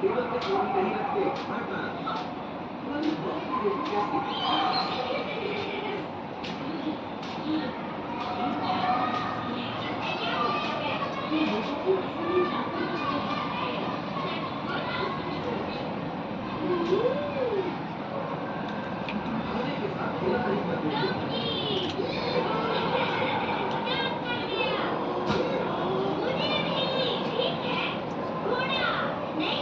Table पे चोरी नहीं रखते, हटा। तुम्हारी बॉडी की रेटिंग कैसी है? इससे क्या होता है कि लोगों को असली जानकारी मिल सकती है। सच और असच-सच। खाने के साथ खेला नहीं करते थे। मुझे भी ठीक है। घोड़ा। नहीं नहीं,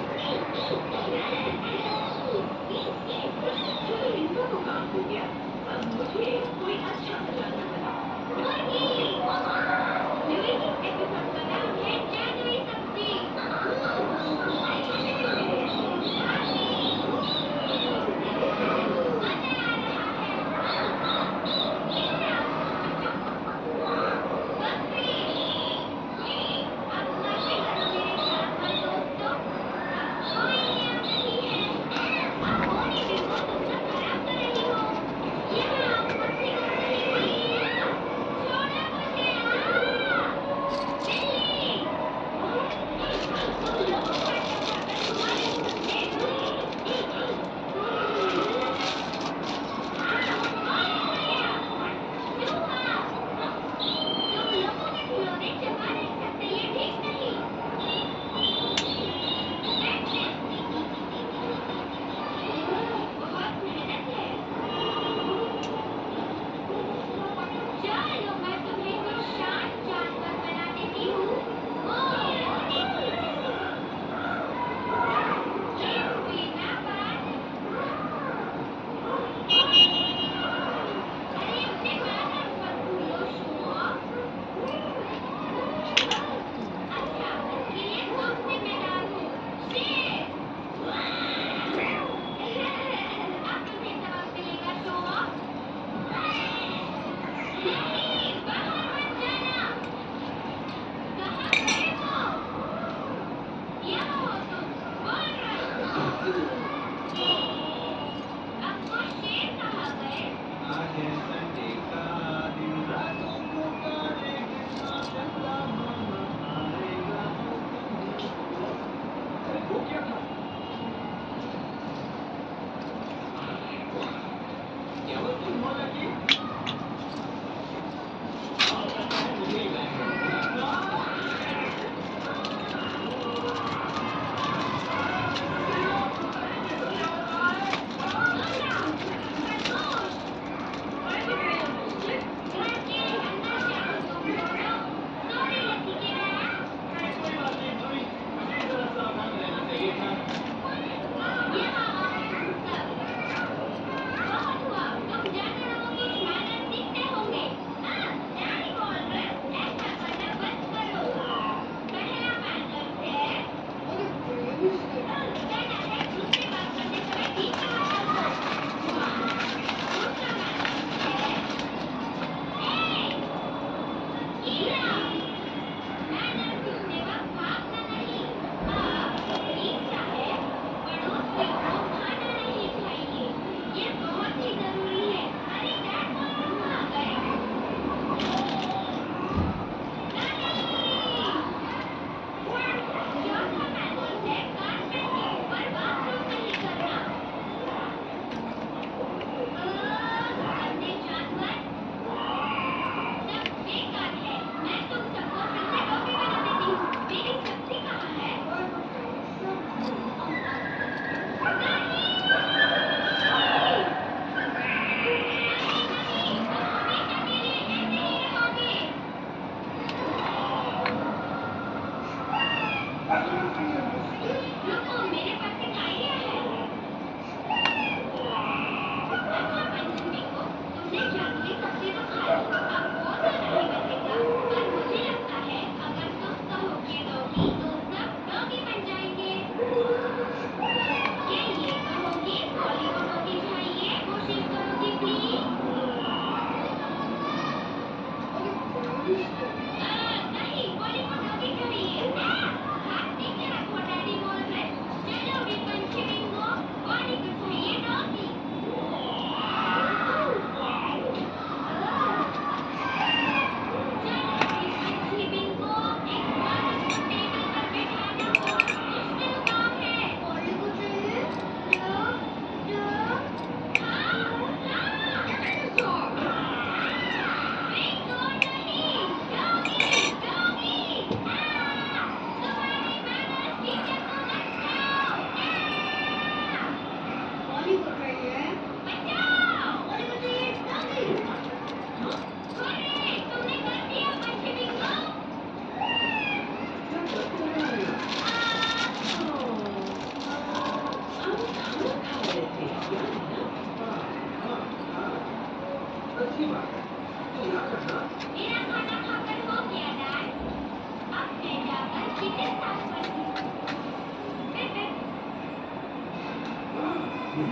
मुझे छोटा सा पोनी बनाओ, छोटा सा पोनी।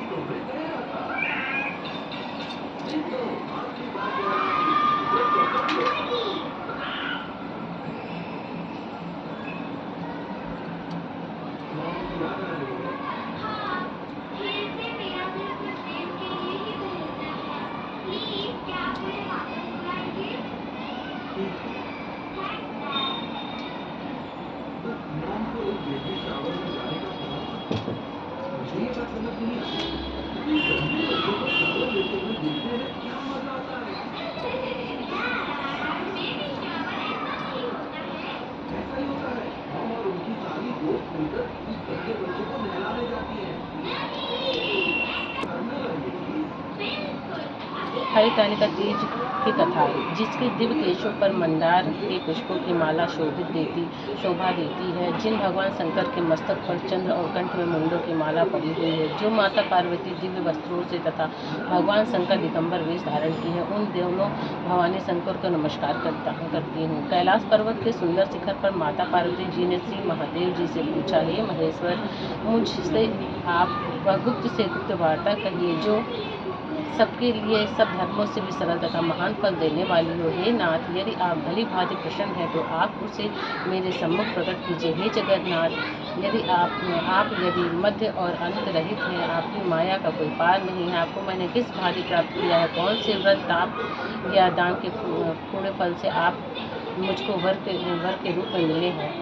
तो मैं गया था। देखो, आखिरी बार गया था। वो चौपट लो। मॉम की याद आ रही है। हाँ, फिर से मेरा दिल कुछ देर के लिए ही धड़कता है। प्लीज क्या आप मुझे वापस बुलाएंगे? ठीक है, थैंक्स डैड। बस मॉम को एक बेबी शावर में जाने का बहुत शौक है। मुझे ये बात समझ नहीं आती। इतने गंदे बच्चों को शावर लेते हुए देखने में क्या मजा आता है? डैड, बेबी शावर ऐसा नहीं होता है। ऐसा ही होता है। मॉम और उनकी सारी दोस्त मिलकर किसी गंदे बच्चे को नहलाने जाती हैं। नहीं, ऐसा करना लगी। बिल्कुल अभी हरितालिका तीज की कथा, जिसके दिव्य केशों पर मंदार के पुष्पों की माला शोभा देती है, जिन भगवान शंकर के मस्तक पर चंद्र और कंठ में मुंडों की माला पड़ी हुई है, जो माता पार्वती दिव्य वस्त्रों से तथा भगवान शंकर दिगंबर वेश धारण की है, उन दोनों भवानी शंकर को नमस्कार करती हूँ। कैलाश पर्वत के सुंदर शिखर पर माता पार्वती जी ने श्री महादेव जी से पूछा, हे महेश्वर, मुझसे आप वह गुप्त से गुप्त वार्ता कहिए जो सबके लिए सब धर्मों से भी सरल तथा महान फल देने वाली हो। हे नाथ, यदि आप भली भांति प्रसन्न हैं तो आप उसे मेरे सम्मुख प्रकट कीजिए। हे जगन्नाथ, आप यदि मध्य और अंत रहित हैं, आपकी माया का कोई पार नहीं है, आपको मैंने किस भांति प्राप्त किया है, कौन से व्रत ताप या दान के पूर्ण फल से आप मुझको वर के रूप में मिले हैं।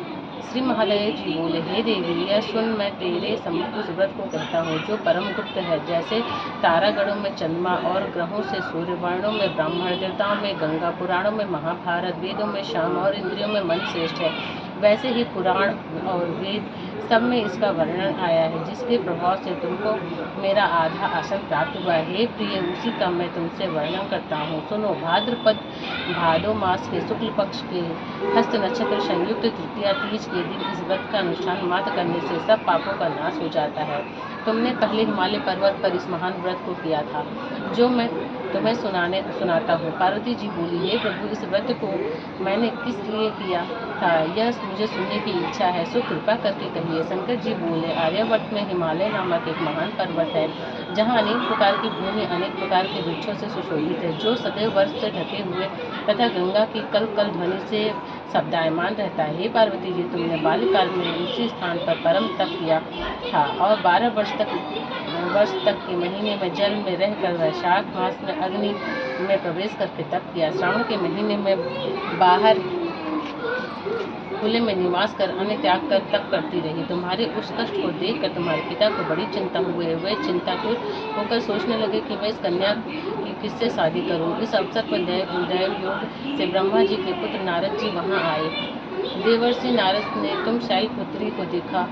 श्री महादेव जी बोले, हे देवी, यह सुन, मैं तेरे सम्मुख उस व्रत को कहता हूँ जो परम गुप्त है। जैसे तारागणों में चंद्रमा और ग्रहों से सूर्य, वर्णों में ब्राह्मण, देवताओं में गंगा, पुराणों में महाभारत, वेदों में शाम और इंद्रियों में मन श्रेष्ठ है, वैसे ही पुराण और वेद सब में इसका वर्णन आया है, जिसके प्रभाव से तुमको मेरा आधा आसन प्राप्त हुआ है। हे प्रिय, उसी का मैं तुमसे वर्णन करता हूँ, सुनो। भाद्रपद भादो मास के शुक्ल पक्ष के हस्त नक्षत्र संयुक्त तृतीया तीज के दिन इस व्रत का अनुष्ठान मात्र करने से सब पापों का नाश हो जाता है। तुमने पहले हिमालय पर्वत पर इस महान व्रत को किया था, जो मैं तुम्हें सुनाता हूँ। पार्वती जी बोली, हे प्रभु, इस व्रत को मैंने किस लिए किया था, यह मुझे सुनने की इच्छा है, सो कृपा करके कहिए। शंकर जी बोले, आर्यावर्त में हिमालय नामक एक महान पर्वत है, जहाँ अनेक प्रकार की भूमि अनेक प्रकार के वृक्षों से सुशोभित है, जो सदैव वर्ष से ढके हुए तथा गंगा की कल कल ध्वनि से शब्दायमान रहता है। हे पार्वती जी, तुमने बाल्यकाल में उसी स्थान पर परम तप किया था और 12 वर्ष तक के महीने में जल में रहकर, वैशाख मास में अग्नि में प्रवेश करके तप किया, श्रावण के महीने में बाहर खुले में निवास कर अन्न त्याग कर तप करती रही। तुम्हारे उस कष्ट को देखकर तुम्हारे पिता को बड़ी चिंता हुई। वे चिंताकुल होकर सोचने लगे कि मैं इस कन्या की किससे शादी करूं। इस अवसर पर दैव योग से ब्रह्मा जी के पुत्र नारद जी वहां आए। देवर्षि नारद ने तुम शैलपुत्री को देखा।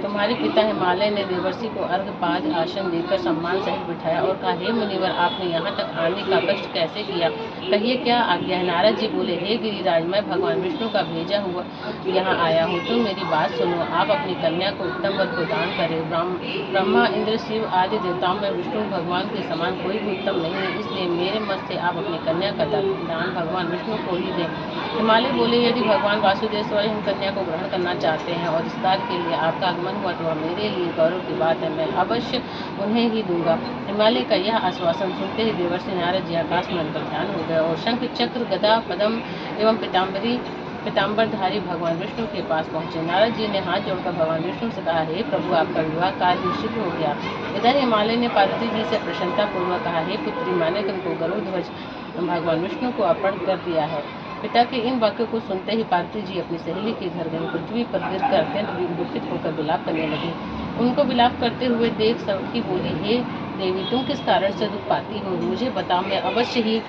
तुम्हारे पिता हिमालय ने देवर्षि को अर्घपाद आसन देकर सम्मान सहित बिठाया और कहा, हे मुनिवर, आपने यहाँ तक आने का कष्ट कैसे किया, कहिए क्या आज्ञा है। नारद जी बोले, हे गिरिराज, मैं भगवान विष्णु का भेजा हुआ यहाँ आया हूँ, तुम मेरी बात सुनो। आप अपनी कन्या को उत्तम वर को दान करें। ब्रह्मा, इंद्र, शिव आदि देवताओं में विष्णु भगवान के समान कोई भी उत्तम नहीं है, इसलिए मेरे मत से आप अपनी कन्या का दान भगवान विष्णु को ही दें। हिमालय बोले, यदि भगवान वासुदेव स्वयं कन्या को ग्रहण करना चाहते हैं और इस कार्य के लिए आपका आगमन हुआ तो मेरे लिए गौरव की बात है, मैं अवश्य उन्हें ही दूंगा। हिमालय का यह आश्वासन सुनते ही देवर्षि नारद जी आकाश में अंतर्ध्यान हो गए और शंख, चक्र, गदा, पद्म एवं पीताम्बरधारी भगवान विष्णु के पास पहुंचे। नारद जी ने हाथ जोड़कर भगवान विष्णु से कहा, हे प्रभु, आपका विवाह कार्य निश्चित हो गया। इधर हिमालय ने पार्वती जी से प्रसन्नता पूर्वक कहा, हे पुत्री, मैंने तुमको गरुड़ध्वज भगवान विष्णु को अर्पण कर दिया है। पिता के इन वाक्यों को सुनते ही पार्वती जी अपनी सहेली के घर गई। पृथ्वी पर गिरकर अत्यंत दुखित होकर विलाप करने लगी। उनको विलाप करते हुए देख सखी बोली, हे देवी, तुम किस कारण से दुख पाती हो, मुझे बताओ, मैं अवश्य ही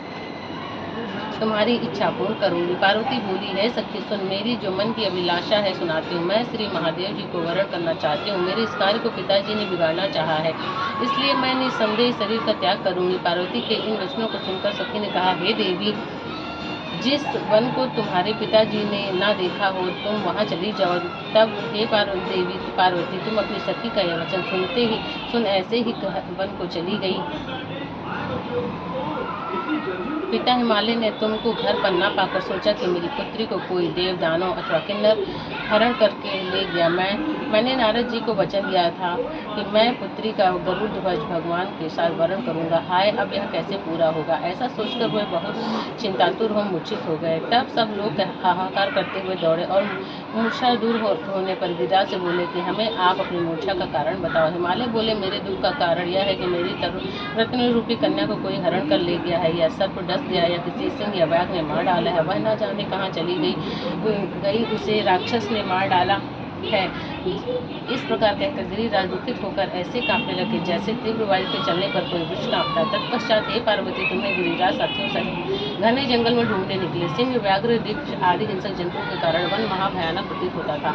तुम्हारी इच्छा पूर्ण करूंगी। पार्वती बोली, है सखी, सुन, मेरी जो मन की अभिलाषा है सुनाती हूँ। मैं श्री महादेव जी को वरण करना चाहती हूँ। मेरे इस कार्य को पिताजी ने बिगाड़ना चाहा है, इसलिए मैं निसंदेह शरीर का त्याग करूंगी। पार्वती के इन वचनों को सुनकर सखी ने कहा, हे देवी, जिस वन को तुम्हारे पिताजी ने ना देखा हो, तुम वहाँ चली जाओ। तब हे पार्वती, तुम अपनी सखी का यह वचन सुन ऐसे ही वन को चली गई। पिता हिमालय ने तुमको घर पर ना पाकर सोचा कि मेरी पुत्री को कोई देव, दानव अथवा किन्नर हरण करके ले गया। मैंने नारद जी को वचन दिया था कि मैं पुत्री का गरुड़ ध्वज भगवान के साथ वरण करूंगा। हाय, अब यह कैसे पूरा होगा? ऐसा सोचकर वे बहुत चिंतातुर हो मूर्छित हो गए। तब सब लोग हाहाकार करते हुए दौड़े और मूर्छा दूर होने पर गिरिराज से बोले कि हमें आप अपनी मूर्छा का कारण बताओ। हिमालय बोले, मेरे दुख का कारण यह है कि मेरी रत्न रूपी कन्या को कोई हरण कर ले गया है, या सर्प डस गया, या किसी सिंह या बाघ ने मार डाला है। वह न जाने कहाँ चली गई, उसे राक्षस ने मार डाला है। इस प्रकार कहकर गिरिराज दुखित होकर ऐसे कांपने लगे जैसे तीव्र वायु के चलने पर कोई वृक्ष कांपता। तत्पश्चात हे पार्वती, तुम्हें गिरिराज साथियों सहित घने जंगल में ढूंढने निकले। सिंह, व्याघ्र, वृक्ष आदि हिंसक जंतुओं के कारण वन महाभयानक प्रतीत होता था।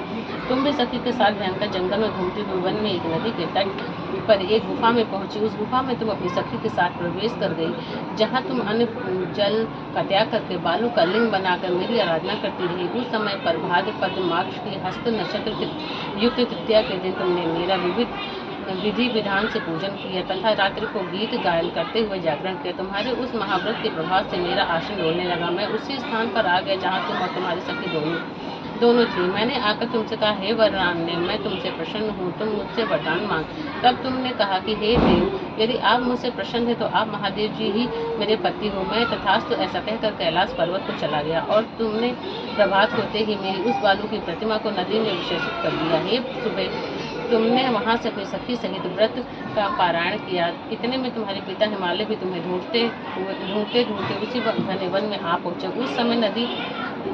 तुम भी सखी के साथ भयंकर जंगल में घूमते हुए वन में एक नदी के तट पर एक गुफा में पहुंची। उस गुफा में तुम अपनी सखी के साथ प्रवेश कर गई, जहाँ तुम अन्न जल का त्याग करके बालू का लिंग बनाकर मेरी आराधना करती रही। उस समय पर भाद्रपद मास की हस्त नक्षत्र युक्त तृतीया के दिन तुमने मेरा विधि विधान से पूजन किया तथा रात्रि को गीत गायन करते हुए जागरण किया। तुम्हारे उस महाव्रत के प्रभाव से मेरा आसन डोलने लगा। मैं उसी स्थान पर आ गया जहाँ तुम और तुम्हारी सखी दोनों थी। मैंने आकर तुमसे कहा, हे वरदान्य, मैं तुमसे प्रसन्न हूँ, तुम मुझसे वरदान मांग। तब तुमने कहा कि हे देव, यदि आप मुझसे प्रसन्न हैं तो आप महादेव जी ही मेरे पति हो। मैं तथास्तु ऐसा कहकर कैलाश पर्वत को चला गया और तुमने प्रभात होते ही मेरी उस बालू की प्रतिमा को नदी में विसर्जित कर दिया। हे सुबह, तुमने वहां से अपनी सखी सहित व्रत का पारायण किया। इतने में तुम्हारे पिता हिमालय भी तुम्हें ढूंढते उसी घने वन में आ पहुंचे।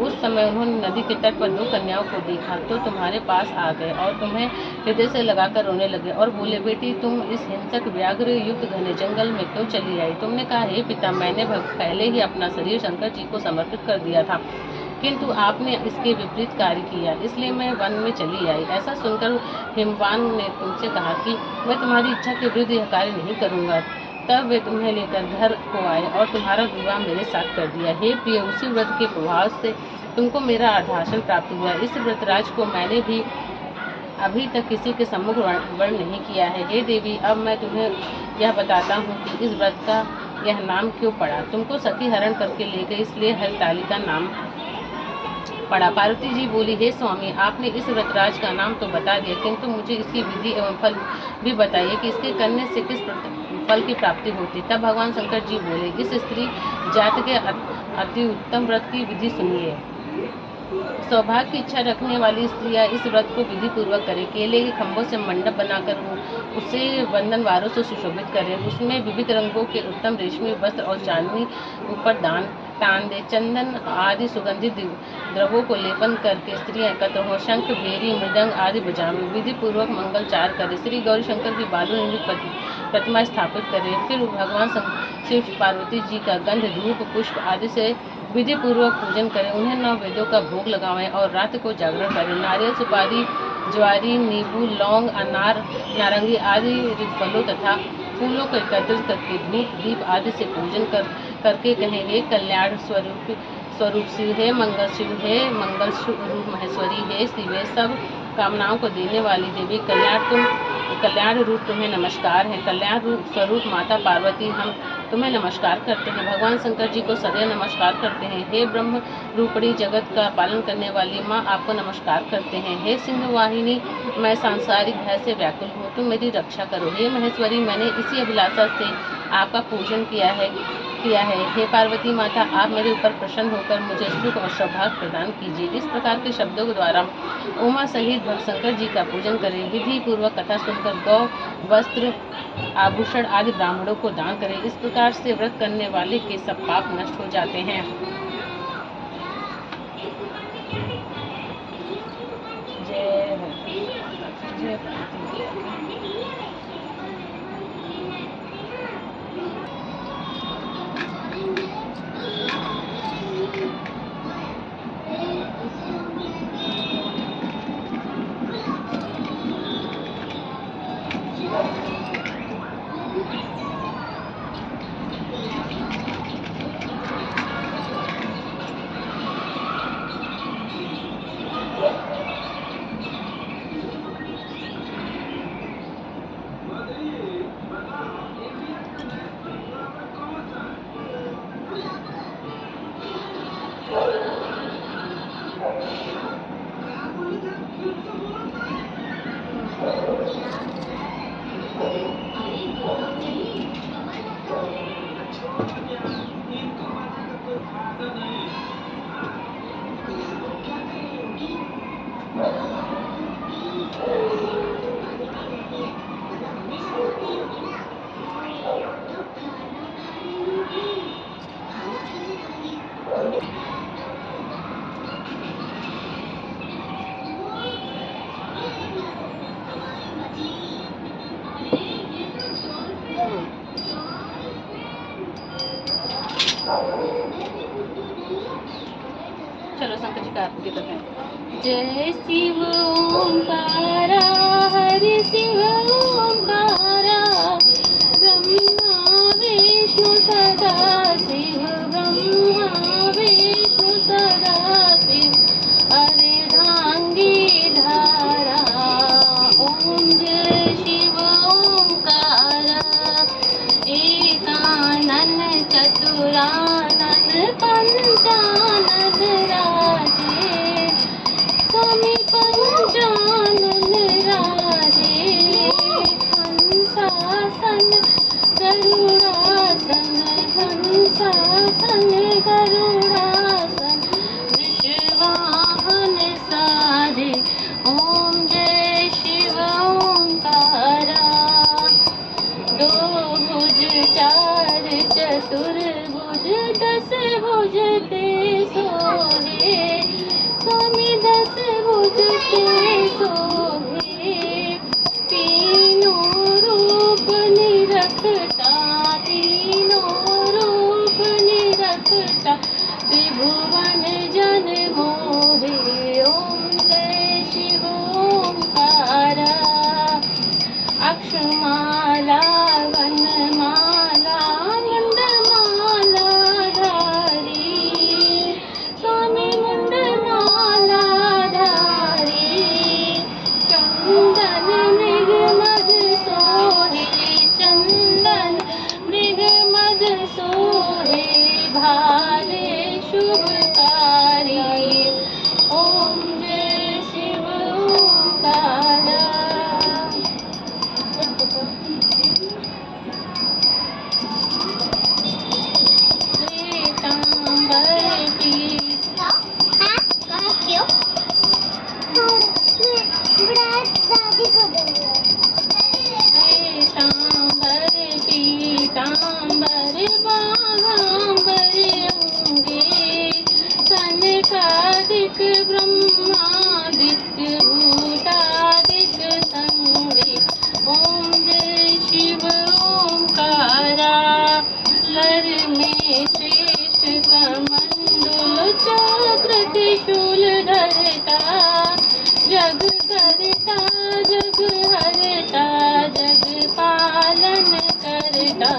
उस समय उन्होंने नदी के तट पर दो कन्याओं को देखा तो तुम्हारे पास आ गए और तुम्हें हृदय से लगाकर रोने लगे और बोले, बेटी, तुम इस हिंसक व्याघ्र युक्त घने जंगल में क्यों चली आई? तुमने कहा, हे पिता, मैंने पहले ही अपना शरीर शंकर जी को समर्पित कर दिया था, किंतु आपने इसके विपरीत कार्य किया, इसलिए मैं वन में चली आई। ऐसा सुनकर हिमवान ने तुमसे कहा कि मैं तुम्हारी इच्छा के विरुद्ध यह कार्य नहीं करूंगा। तब वे तुम्हें लेकर घर को आए और तुम्हारा विवाह मेरे साथ कर दिया। हे प्रिय, उसी व्रत के प्रभाव से तुमको मेरा अर्धासन प्राप्त हुआ। इस व्रतराज को मैंने भी अभी तक किसी के सम्मुख वर्ण नहीं किया है। हे देवी, अब मैं तुम्हें यह बताता हूँ कि इस व्रत का यह नाम क्यों पड़ा। तुमको सखी हरण करके ले गई, इसलिए हरताली का नाम पड़ा। पार्वती जी बोली, हे स्वामी, आपने इस व्रतराज का नाम तो बता दिया, किंतु मुझे इसकी विधि एवं फल भी बताइए कि इसके करने से किस फल की प्राप्ति होती। तब भगवान शंकर जी बोले, इस स्त्री जाति के अति उत्तम व्रत की विधि सुनिए। सौभाग्य की इच्छा रखने वाली स्त्रियां इस व्रत को विधि पूर्वक करें। केले के खम्भों से मंडप बनाकर उसे बंधन वारों से सुशोभित करें। उसमें विविध रंगों के उत्तम रेशमी वस्त्र और चांदनी ऊपर टान दे। चंदन आदि सुगंधित द्रव्यों को लेपन करके स्त्रियां एकत्र हो शंख, भेरी, मृदंग आदि बजावें। विधि पूर्वक मंगलचार करें। श्री गौरी शंकर की बालू निर्मित प्रतिमा स्थापित करें। फिर भगवान शिव पार्वती जी का गंध, धूप, पुष्प आदि से विधि पूर्वक पूजन करें। उन्हें 9 वेदों का भोग लगावें और रात को जागरण करें। नारियल, सुपारी, ज्वारी, नींबू, लौंग, अनार, नारंगी आदि फलों तथा फूलों को एकत्रित करके धूप, दीप आदि से पूजन करके कहें, हे कल्याण स्वरूप शिव, हे मंगल शिव, हे मंगल स्वरूप महेश्वरी, हे शिवे, सब कामनाओं को देने वाली देवी, कल्याण रूप तुम्हें नमस्कार है। कल्याण स्वरूप माता पार्वती, हम तुम्हें नमस्कार करते हैं। भगवान शंकर जी को सदैव नमस्कार करते हैं। हे ब्रह्म रूपणी जगत का पालन करने वाली माँ, आपको नमस्कार करते हैं। हे सिंह वाहिनी, मैं सांसारिक भय से व्याकुल हूँ, तुम मेरी रक्षा करो। हे महेश्वरी, मैंने इसी अभिलाषा से आपका पूजन किया है। हे पार्वती माता, आप मेरे ऊपर प्रसन्न होकर मुझे सुख और सौभाग्य प्रदान कीजिए। इस प्रकार के शब्दों के द्वारा उमा सहित शंकर जी का पूजन करें। विधि पूर्वक कथा सुनकर गौ, वस्त्र, आभूषण आदि ब्राह्मणों को दान करें। इस प्रकार से व्रत करने वाले के सब पाप नष्ट हो जाते हैं। जय का आरती बताएं। जय शिव ओंकारा हरि शिव ओंकारा ब्रह्मा विष्णु सदा शिव ब्रह्मा विष्णु सदा शिव अर्धांगी धारा ओम जय शिव ओंकारा एकानन चतुरानन पंचानन राजे स्वामी पंचानन राजे हंसासन गरुड़ासन हंसासन गरुड़ासन वृषवाहन साजे ओम जय शिव ओंकारा दो भुज चार चतुर्भुज दस भुज ते सोहे स्वामी दस भुज ते सोहे तीनों रूप निरखता तीनों रूप निरखता त्रिभुवन जन मोहे ओम जय शिव ओंकारा अक्षमाला वनमाला मुंडमाला धारी स्वामी मुंडमाला धारी चंदन मृग मद सोहे चंदन मृग मद सोहे भाले शुभकारी ओम जय शिव ओंकारा श्वेतांबर पीता क्यों शादी को श्वेतांबर पीतांबर बाघांबर अंगे सनकादिक ब्रह्मादित्य भूतादिक संगे ओम जय शिव ओंकारा कर में श्रेष्ठ कमंडल चक्र त्रिशूल धरता जग करता जग हरता जग पालन करता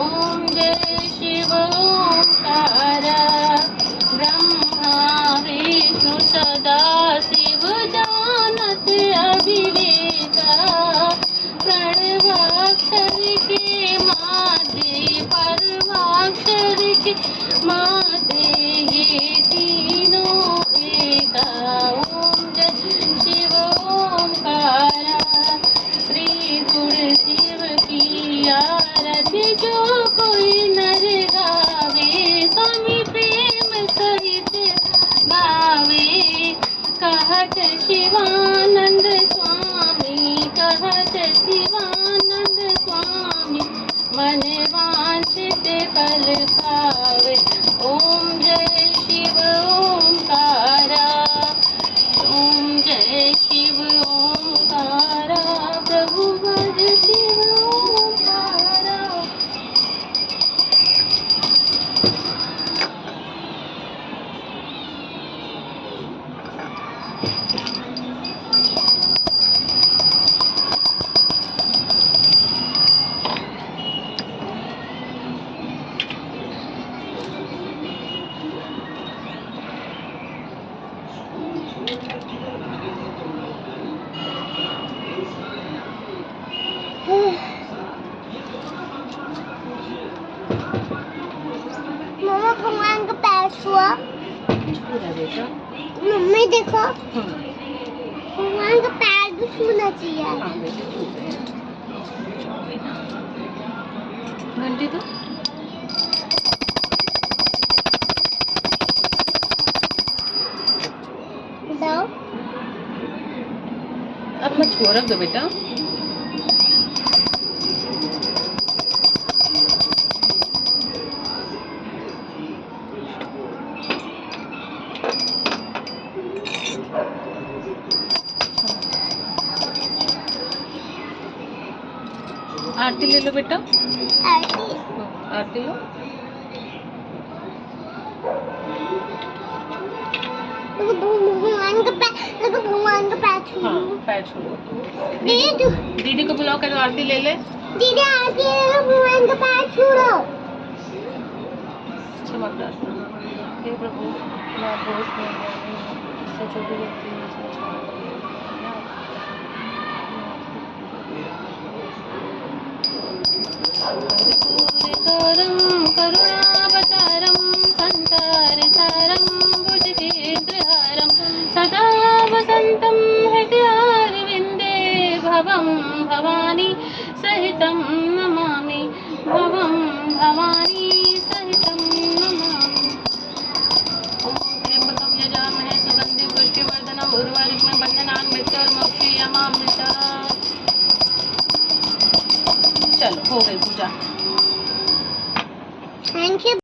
ओम जय शिव ओंकारा ब्रह्मा विष्णु सदा शिव जानत अभिवेका प्रणवाक्षर के माते परमाक्षर के माते ये तीनों एका ओम जय शिव ओंकारा त्रिगुण शिव की आरती जो कोई नर गावे स्वामी प्रेम सहित गावे कहत शिवानंद स्वामी कहत शिवानंद स्वामी मन वांछित फल पावे ओम जय शिव ओंकारा ओम जय शिव ओंकारा प्रभु भज शिव ओंकारा। मम्मा भगवान का पैर छुआ पूरा बेटा मम्मी देखो भगवान का पैर भी छूना चाहिए हाँ बेटा छू रहे हैं। घंटी तो बताओ अब मत छुओ रख दो बेटा। आरती ले लो बेटा। आरती लो। भगवान का पैर छू हाँ लूं। पैर छोड़ो। दीदी दीदी को बुलाओ, कहते आरती ले ले। दीदी आती है, भगवान का पैर छू लो। क्षमा प्रार्थना। हे प्रभु, मैं बहुत से छोटी व्यक्ति हूँ, इसमें क्षमा कर्पूरकारं करुणावतारं संसारसारं भुजगेन्द्रहारं सदा वसन्तं हृदयारविन्दे भवं भवानी सहितं नमामि, भवं भवानी सहितं नमामि। ॐ त्र्यम्बकं यजामहे सुगन्धिं पुष्टिवर्धनम् उर्वारुकं बन्धनान् मृत्योर्मोक्षयमामृतात्। चलो हो गई पूजा। Thank you.